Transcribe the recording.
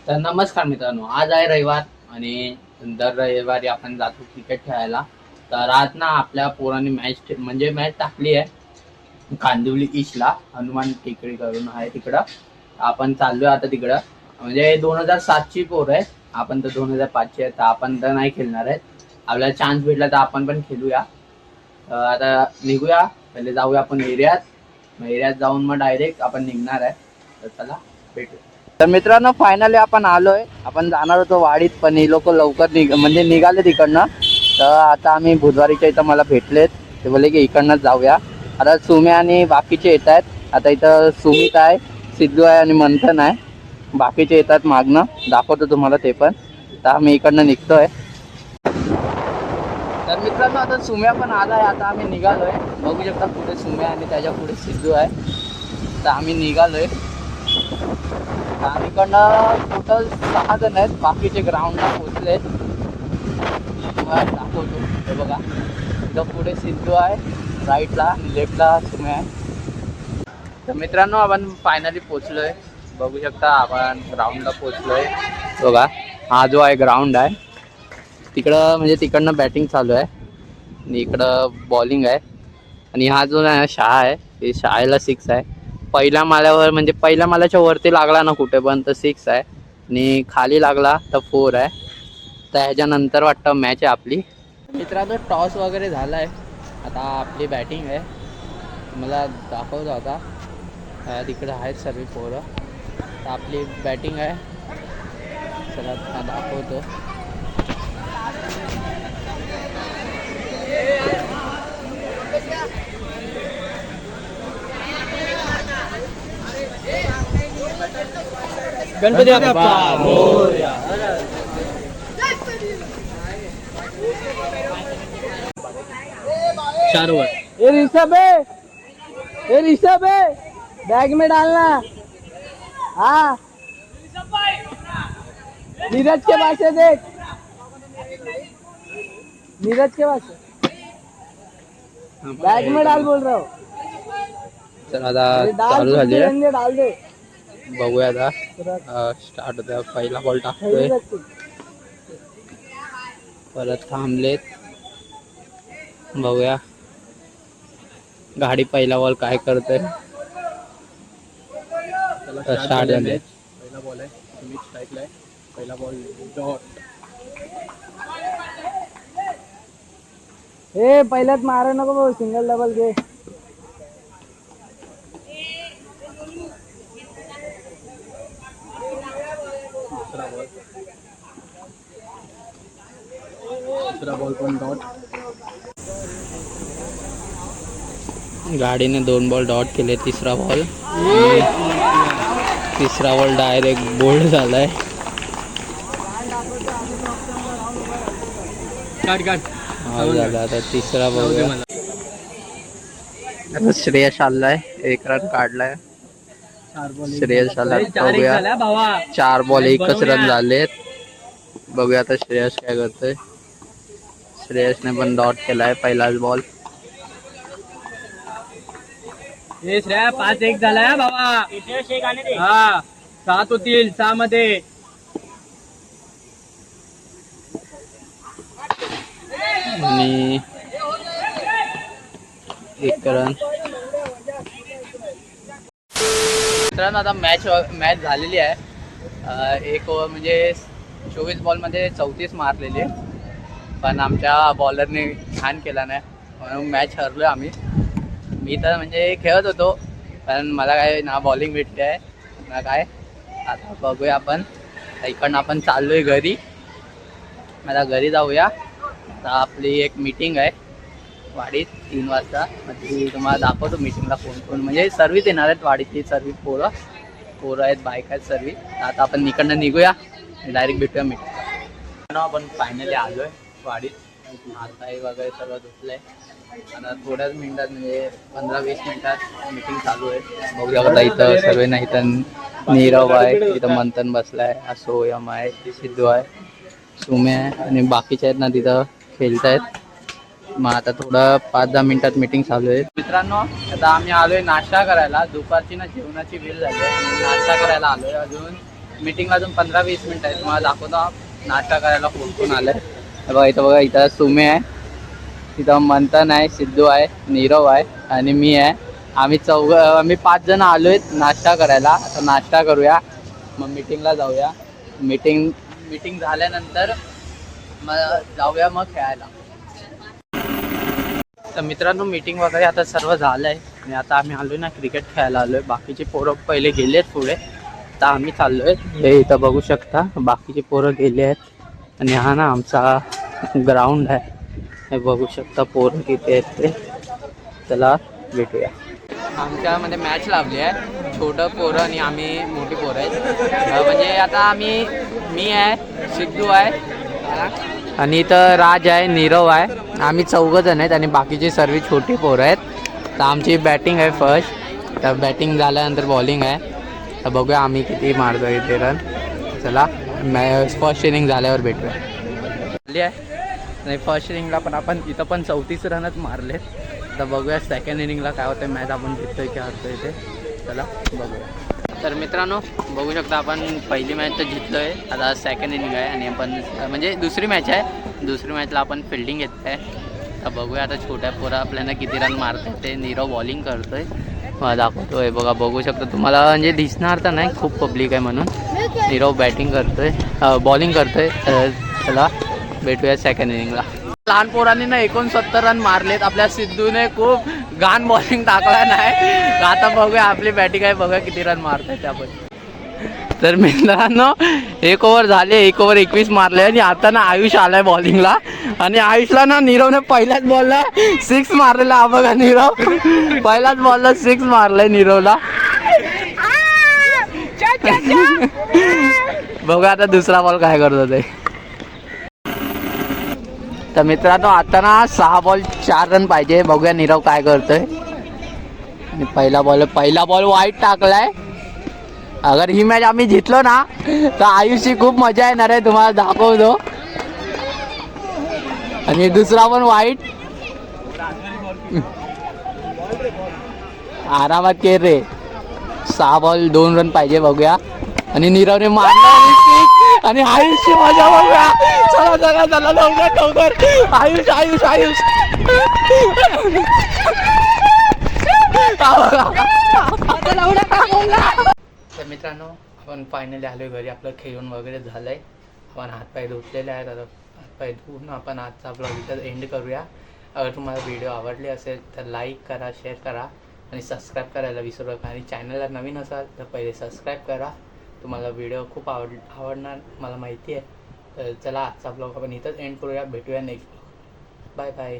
तर नमस्कार मित्रांनो, आज आहे रविवार आणि दर रविवारी आपण जातो क्रिकेट खेळायला. तर आज ना आपल्या पोरांनी मॅच टाकली आहे कांदिवली ईस्टला, हनुमान टेकडी करून आहे तिकडं. आपण चाललोय आता तिकडं. म्हणजे 2007ची पोर आहे, आपण तर 2005ची आहे, तर आपण तर नाही खेळणार आहेत. आपल्याला चान्स भेटला तर आपण पण खेळूया. आता निघूया, पहिले जाऊया आपण एरियात जाऊन मग डायरेक्ट आपण निघणार आहे. तर चला भेटू. तर मित्रांनो, फायनली आपण आलोय. आपण जाणार होतो वाडीत, पण हे लोक लवकर निघाले तिकडनं. तर आता आम्ही बुधवारीच्या इथं मला भेटलेत. ते बोलले की इकडनंच जाऊया. आता सुमे आणि बाकीचे येत आहेत. आता इथं सुमित आहे, सिद्धू आहे आणि मंथन आहे. बाकीचे येतात मागणं, दाखवतो तुम्हाला ते पण. तर आम्ही इकडनं निघतोय. तर मित्रांनो, आता सुम्या पण आलाय. आता आम्ही निघालोय. बघू शकता पुढे सुम्या आणि त्याच्या पुढे सिद्धू आहे. तर आम्ही निघालोय. आम्हीकडनं टोटल 6 जण आहेत. बाकीचे ग्राउंडला पोचलेत. दाखवतो, हे बघा. इथं पुढे सिद्धू आहे, राईटला आणि लेफ्टला सुम्या आहे. तर मित्रांनो, आपण फायनली पोचलोय. बघू शकता आपण ग्राउंडला पोचलोय. बघा, हा जो आहे ग्राउंड आहे. तिकडं म्हणजे तिकडनं बॅटिंग चालू आहे आणि इकडं बॉलिंग आहे. आणि हा जो शाळा आहे, ते शाळेला 6 आहे. पहिल्या माल्यावर म्हणजे पहिल्या माल्याच्या वरती लागला ना कुठे पण तर 6 आहे, आणि खाली लागला तर 4 आहे. तर ह्याच्यानंतर वाटतं मॅच आहे आपली. मित्रांनो, टॉस वगैरे झाला आहे. आता आपली बॅटिंग आहे. मला दाखवतो आता. तिकडे आहेत सर्व पोरं. तर आपली बॅटिंग आहे. चला दाखवतो. गणपती बाप्पा मोरया. ये ऋषभ है, बैग में डालना। हाँ, नीरज के पास है, देख नीरज के पास है। बैग में डाल बोल रहा हूँ। तर आता चालू झाली आहे. डाल दे। बघूया आता स्टार्ट होता. पहिला बॉल टाकतोय, परत थांबलेत. बघूया गाडी पहिला बॉल काय करतोय. स्टार्ट झाले. पहिला बॉल आहे, सुमित स्ट्राईकला आहे. पहिला बॉल डॉट. ए पहिल्यात मारा नको भाऊ, सिंगल डबल घे. दुसरा बॉल पण डॉट. गाडीने 2 बॉल डॉट केले. तिसरा बॉल डायरेक्ट बोल्ड झालाय. झाला. आता तिसरा बघूया. आता श्रेयस आलाय, 1 रन काढलाय. श्रेयस आला. बघूया 4 बॉल 1च रन झालेत. बघूया आता श्रेयस काय करतोय. श्रेयसने पण डॉट केलाय पहिलाच बॉल. ए श्रेया 5-1 झालाय बाबा. हा 7 होतील, 6 मध्ये. आणि 1 रन. मित्रांनो, आता मॅच झालेली आहे. एक ओव्हर म्हणजे 24 बॉलमध्ये 34 मारलेले, पण आमच्या बॉलरने छान केला नाही, म्हणून मॅच हरलो आम्ही. मी तर म्हणजे खेळत होतो, कारण मला काय ना बॉलिंग भेटते आहे ना काय. आता बघूया आपण. इकडनं आपण चाललोय घरी. आता घरी जाऊया. आता आपली एक मीटिंग आहे वाडीत 3 वाजता. म्हणजे तुम्हाला दाखवतो मीटिंगला कोण कोण, म्हणजे सर्वच येणार आहेत वाडीतली. सर्व पोरं आहेत, बाईक आहेत सर्व. आता आपण इकडनं निघूया, डायरेक्ट भेटूया मीटिंगला. आपण फायनली आलोय वाडीत. हातपाय वगैरे सर्व धुतलंय. आता थोड्याच मिनिटात म्हणजे 15-20 मिनिटात मीटिंग चालू आहे. बघूया आता. इथं सर्व नाही, इथं नीरव आहे, इथं मंथन बसलाय, सोयम आहे, सिद्धू आहे, सुमे आहे आणि बाकीचे आहेत ना तिथं खेळतायत. मग आता थोडं 5-10 मिनिटात मीटिंग चालू आहे. मित्रांनो, आता आम्ही आलोय नाश्ता करायला. दुपारची ना जेवणाची वेळ झाली आहे, नाश्ता करायला आलोय. अजून मीटिंगला अजून 15-20 मिनिटं आहे. तुम्हाला दाखवतो नाश्ता करायला कोण कोण आलंय. बघा इथं सुमे आहे, तिथं मंथन आहे, सिद्धू आहे, नीरव आहे आणि मी आहे. आम्ही 5 जण आलोय नाश्ता करायला. तर नाश्ता करूया, मग मीटिंगला जाऊया. मीटिंग झाल्यानंतर मग जाऊया मग खेळायला. तर मित्रांनो मीटिंग वगैरे आता सर्व झालं आहे आणि आता आम्ही आलो ना क्रिकेट खेळायला आलो आहे. बाकीचे पोरं पहिले गेले आहेत पुढे, आता आम्ही चाललो आहे. हे इथं बघू शकता बाकीचे पोरं गेले आहेत आणि हा ना आमचा ग्राउंड आहे. हे बघू शकता पोरं किती आहेत ते. चला भेटूया. आमच्यामध्ये मॅच लावली आहे, छोटं पोरं आणि आम्ही मोठी पोरं आहेत. म्हणजे आता मी आहे, सिद्धू आहे आणि इथं राज आहे, नीरव आहे. आम्ही 4 जण आहेत आणि बाकीची सर्व छोटी पोरं आहेत. तर आमची बॅटिंग आहे फर्स्ट, तर बॅटिंग झाल्यानंतर बॉलिंग आहे. तर बघूया आम्ही किती मारतो इथे रन. चला फर्स्ट इनिंग झाल्यावर भेटूया. झाली आहे नाही फर्स्ट इनिंगला पण आपण इथं पण 34 रनच मारले. तर बघूया सेकंड इनिंगला काय होतं, मॅच आपण जिंकतोय की हरतोय ते. चला बघूया. तर मित्रांनो बघू शकता आपण पहिली मॅच तर जिंकलोय. आता सेकंड इनिंग आहे आणि आपण म्हणजे दुसरी मॅच आहे. दुसरी मॅचला आपण फिल्डिंग घेत आहे. तर बघूया आता छोट्या पोरं आपल्याला किती रन मारतात ते. नीरव बॉलिंग करतोय, मला दाखवतोय. बघू शकता तुम्हाला म्हणजे दिसणार तर नाही, खूप पब्लिक आहे म्हणून. नीरव बॅटिंग करतोय, बॉलिंग करतोय. चला भेटूया सेकंड इनिंगला. लहान पोरांनी ना 69 रन मारलेत. आपल्या सिद्धूने खूप घाण बॉलिंग टाकला नाही. आता बघूया आपली बॅटिंग आहे, बघूया किती रन मारताय त्यापण. तर मित्रांनो 1 ओव्हर झाले, 1 ओव्हर 21 मारले आणि आता ना आयुष आलाय बॉलिंगला आणि आयुषला ना नीरवने पहिल्याच बॉलला 6 मारलेला. हा बघा नीरव पहिल्याच बॉलला 6 मारलाय नीरवला. बघा आता दुसरा बॉल काय करतो ते. तर मित्रांनो आता ना 6 बॉल 4 रन पाहिजे. बघूया नीरव काय करतोय. आणि पहिला बॉल वाईट टाकलाय. अगर ही मॅच आम्ही जिंकलो ना तर आयुषची खूप मजा येणार आहे, तुम्हाला दाखवतो. आणि दुसरा पण वाईट. आरामात केर रे. 6 बॉल 2 रन पाहिजे. बघूया आणि नीरवने मारला आणि आयुषची मजा बघूया. चला लवकर आयुष तर मित्रांनो आपण फायनली आलोय घरी. आपलं खेळून वगैरे झालंय. आपण हातपाय धुतलेले आहेत. आता हातपाय धुवून आपण आजचा ब्लॉग इथं एंड करूया. अगर तुम्हाला व्हिडिओ आवडली असेल तर लाईक करा, शेअर करा आणि सबस्क्राईब करायला विसरू नका. आणि चॅनलला नवीन असाल तर पहिले सबस्क्राईब करा. तुम्हाला व्हिडिओ खूप आवडणार मला माहिती आहे. तर चला आजचा ब्लॉग आपण इथंच एंड करूया. भेटूया नेक्स्ट ब्लॉग. Bye bye.